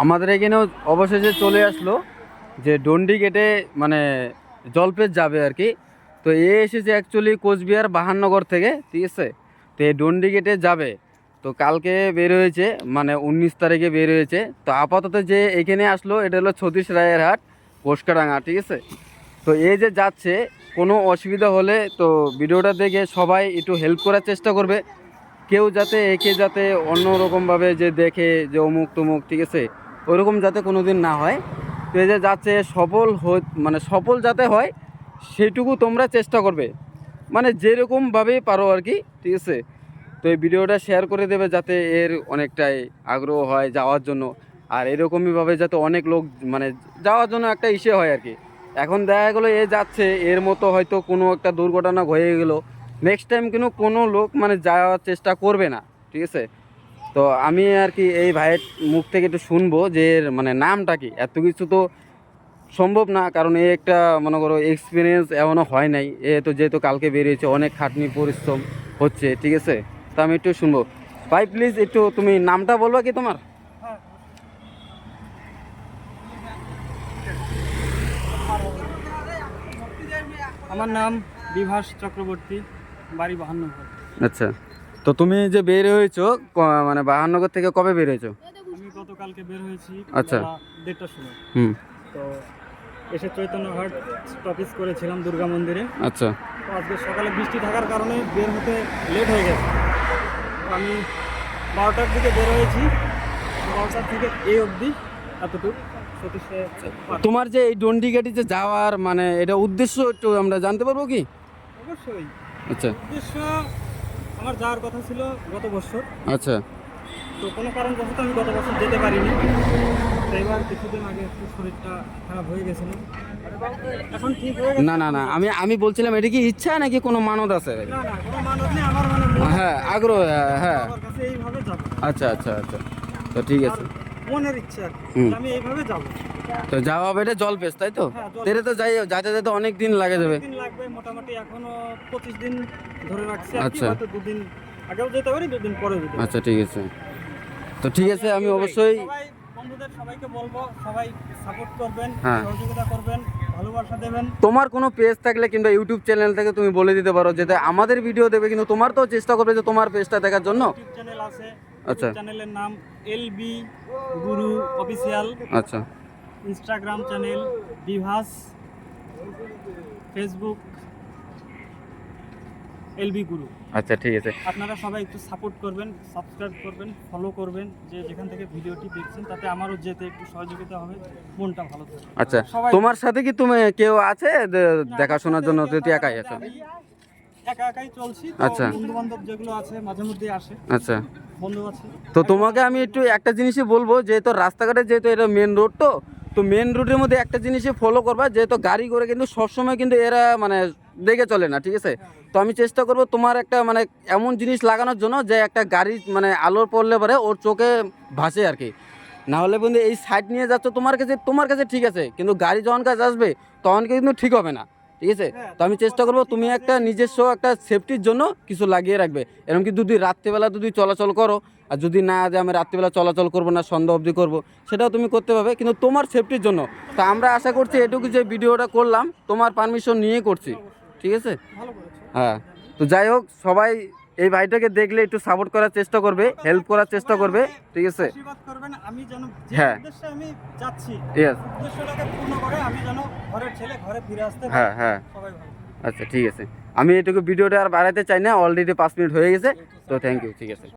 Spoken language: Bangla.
আমাদের এখানেও অবশেষে চলে আসলো যে ডন্ডি গেটে মানে জলপেশ যাবে আর কি। তো এ এসেছে অ্যাকচুয়ালি কোচবিহার বাহান্নগর থেকে, ঠিক আছে। তো এই ডন্ডি গেটে যাবে, তো কালকে বের হয়েছে মানে 19 তারিখে বের হয়েছে। তো আপাতত যে এখানে আসলো এটা হলো সতীশ রায়ের হাট, ঘোষকাডাঙ্গা, ঠিক আছে। তো এই যে যাচ্ছে, কোনো অসুবিধা হলে তো ভিডিওটা দেখে সবাই একটু হেল্প করার চেষ্টা করবে। কেউ যাতে একে যাতে অন্যরকমভাবে যে দেখে যে অমুক তমুক, ঠিক আছে, ওইরকম যাতে কোনো দিন না হয়। তো এই যে যাচ্ছে সফল মানে সফল যাতে হয় সেটুকু তোমরা চেষ্টা করবে, মানে যেরকমভাবেই পারো আর কি, ঠিক আছে। তো এই ভিডিওটা শেয়ার করে দেবে যাতে এর অনেকটাই আগ্রহ হয় যাওয়ার জন্য। আর এরকমইভাবে যাতে অনেক লোক মানে যাওয়ার জন্য একটা ইসে হয় আর কি। এখন দেখা গেলো এ যাচ্ছে, এর মতো হয়তো কোনো একটা দুর্ঘটনা হয়ে গেলো, নেক্সট টাইম কিন্তু কোনো লোক মানে যাওয়ার চেষ্টা করবে না, ঠিক আছে। তো আমি আর কি এই ভাইয়ের মুখ থেকে একটু শুনবো যে এর মানে নামটা কি। এত কিছু তো সম্ভব না, কারণ এ একটা মনে করো এক্সপিরিয়েন্স এমনও হয় নাই। এ তো যেহেতু কালকে বেরিয়েছে, অনেক খাটনি পরিশ্রম হচ্ছে, ঠিক আছে। তো আমি একটু শুনবো। ভাই প্লিজ একটু তুমি নামটা বলবা কি তোমার? আমার নাম বিভাস চক্রবর্তী, বাড়ি বাহান্নগর। আচ্ছা, তো তুমি যে বের হয়েছো মানে বাহান্নগর থেকে কবে বের হয়েছো? আমি গতকালকে বের হয়েছি আচ্ছা। বেলা 1:30টার সময়। হুম। তো এসে চৈতন্যঘাট স্টপেজ করেছিলাম দুর্গা মন্দিরে। আচ্ছা। তো আজকে সকালে বৃষ্টি থাকার কারণে বের হতে লেট হয়ে গেছে। তো আমি 12টার দিকে বের হয়েছি, 12টার থেকে এই অবধি এতটুকু সতীশে। তোমার যে এই ডন্ডিঘাটি যে যাওয়ার মানে এটা উদ্দেশ্য একটু আমরা জানতে পারবো কি? অবশ্যই আচ্ছা। উদ্দেশ্য আমার যাওয়ার কথা ছিল গত বছর। আচ্ছা। তো কোনো কারণবশত আমি গত বছর যেতে পারিনি। তো এবার কিছুদিন আগে একটু শরীরটা খারাপ হয়ে গেছিল, এখন ঠিক হয়ে গেছে। না না না, আমি বলছিলাম এটা কি ইচ্ছা নাকি কোনো মানত আছে? না না, কোনো মানত নেই আমার, মানে হ্যাঁ আগ্রহ, হ্যাঁ। আমার কাছে এইভাবে যাব। আচ্ছা আচ্ছা আচ্ছা, তো ঠিক আছে। মনের ইচ্ছা আর কি, হুম। যে আমি এইভাবে যাব। তো যাওয়া হবে এটা জলপেশ, তাই তো? হ্যাঁ, জলপেশ। তেরে তো যাইতে যেতে অনেক দিন লাগে যাবে। দিন লাগবে মোটামুটি, এখনো 25 দিন ধরে রাখছি আর কি। আচ্ছা। হয়তো 2 দিন আগেও যেতে পারি, 2 দিন পরেও যেতে পারি। আচ্ছা ঠিক আছে, তো ঠিক আছে আমি অবশ্যই। সবাই বন্ধুদের সবাইকে বলবো, সবাই সাপোর্ট করবেন, হ্যাঁ। সহযোগিতা করবেন, ভালোবাসা দেবেন। তোমার কোনো পেজ থাকলে কিংবা ইউটিউব চ্যানেল থেকে তুমি বলে দিতে পারো, যাতে আমাদের ভিডিও দেবে কিন্তু তোমার তো চেষ্টা করবে যে তোমার পেজটা দেখার জন্য। ইউটিউব চ্যানেল আছে, আচ্ছা। চ্যানেলের নাম এলবি গুরু অফিসিয়াল। আচ্ছা। Instagram channel Bibhas, Facebook LB গুরু। আচ্ছা ঠিক আছে। আপনারা সবাই একটু সাপোর্ট করবেন, সাবস্ক্রাইব করবেন, ফলো করবেন, যে যেখান থেকে ভিডিওটি দেখছেন তাতে আমারও যেতে একটু সহযোগিতা হবে, মনটা ভালো থাকবে। আচ্ছা, সবাই তোমার সাথে কি তুমি কেউ আছে দেখাশোনার জন্য? তুই একাই আছো? একা একাই চলছি। আচ্ছা। বন্ধু বান্ধব যেগুলো আছে মাঝে মধ্যে আসে, আচ্ছা, বন্ধু আছে। তো তোমাকে আমি একটু একটা জিনিসই বলবো, যেহেতু রাস্তাঘাটে যেহেতু এটা মেন রোড, তো মেন রোডের মধ্যে একটা জিনিসই ফলো করবা, যেহেতু গাড়ি করে কিন্তু সবসময় কিন্তু এরা মানে দেখে চলে না, ঠিক আছে। তো আমি চেষ্টা করবো তোমার একটা মানে এমন জিনিস লাগানোর জন্য যে একটা গাড়ি মানে আলোর পড়লে পরে ওর চোখে ভাসে আর কি। না হলে কিন্তু এই সাইড নিয়ে যাচ্ছ তোমার কাছে ঠিক আছে, কিন্তু গাড়ি যখন কাছে আসবে তখন কিন্তু ঠিক হবে না, ঠিক আছে। তো আমি চেষ্টা করবো তুমি একটা নিজস্ব একটা সেফটির জন্য কিছু লাগিয়ে রাখবে। এরকম কি যদি রাত্রিবেলা যদি চলাচল করো, আর যদি না যে আমি রাত্রিবেলা চলাচল করবো না, সন্ধ্যা অবধি করবো, সেটাও তুমি করতে পারবে, কিন্তু তোমার সেফটির জন্য। তো আমরা আশা করছি এটুকু যে ভিডিওটা করলাম তোমার পারমিশন নিয়ে করছি, ঠিক আছে। ভালো করেছো। হ্যাঁ, তো যাই হোক, সবাই এই ভাইটাকে দেখলে একটু সাপোর্ট করার চেষ্টা করবে, হেল্প করার চেষ্টা করবে, ঠিক আছে। আশীর্বাদ করবেন, আমি যেন যে হ্যাঁ। উদ্দেশ্যে আমি যাচ্ছি ইয়েস। উদ্দেশ্যটাকে পূর্ণ করে আমি যেন ঘরের ছেলে ঘরে ফিরে আসতে পারি। হ্যাঁ হ্যাঁ। সবাই ভালো। আচ্ছা ঠিক আছে, আমি এটুকু ভিডিওটা আর বাড়াতে চাই না, অলরেডি 5 মিনিট হয়ে গেছে। তো থ্যাংক ইউ, ঠিক আছে।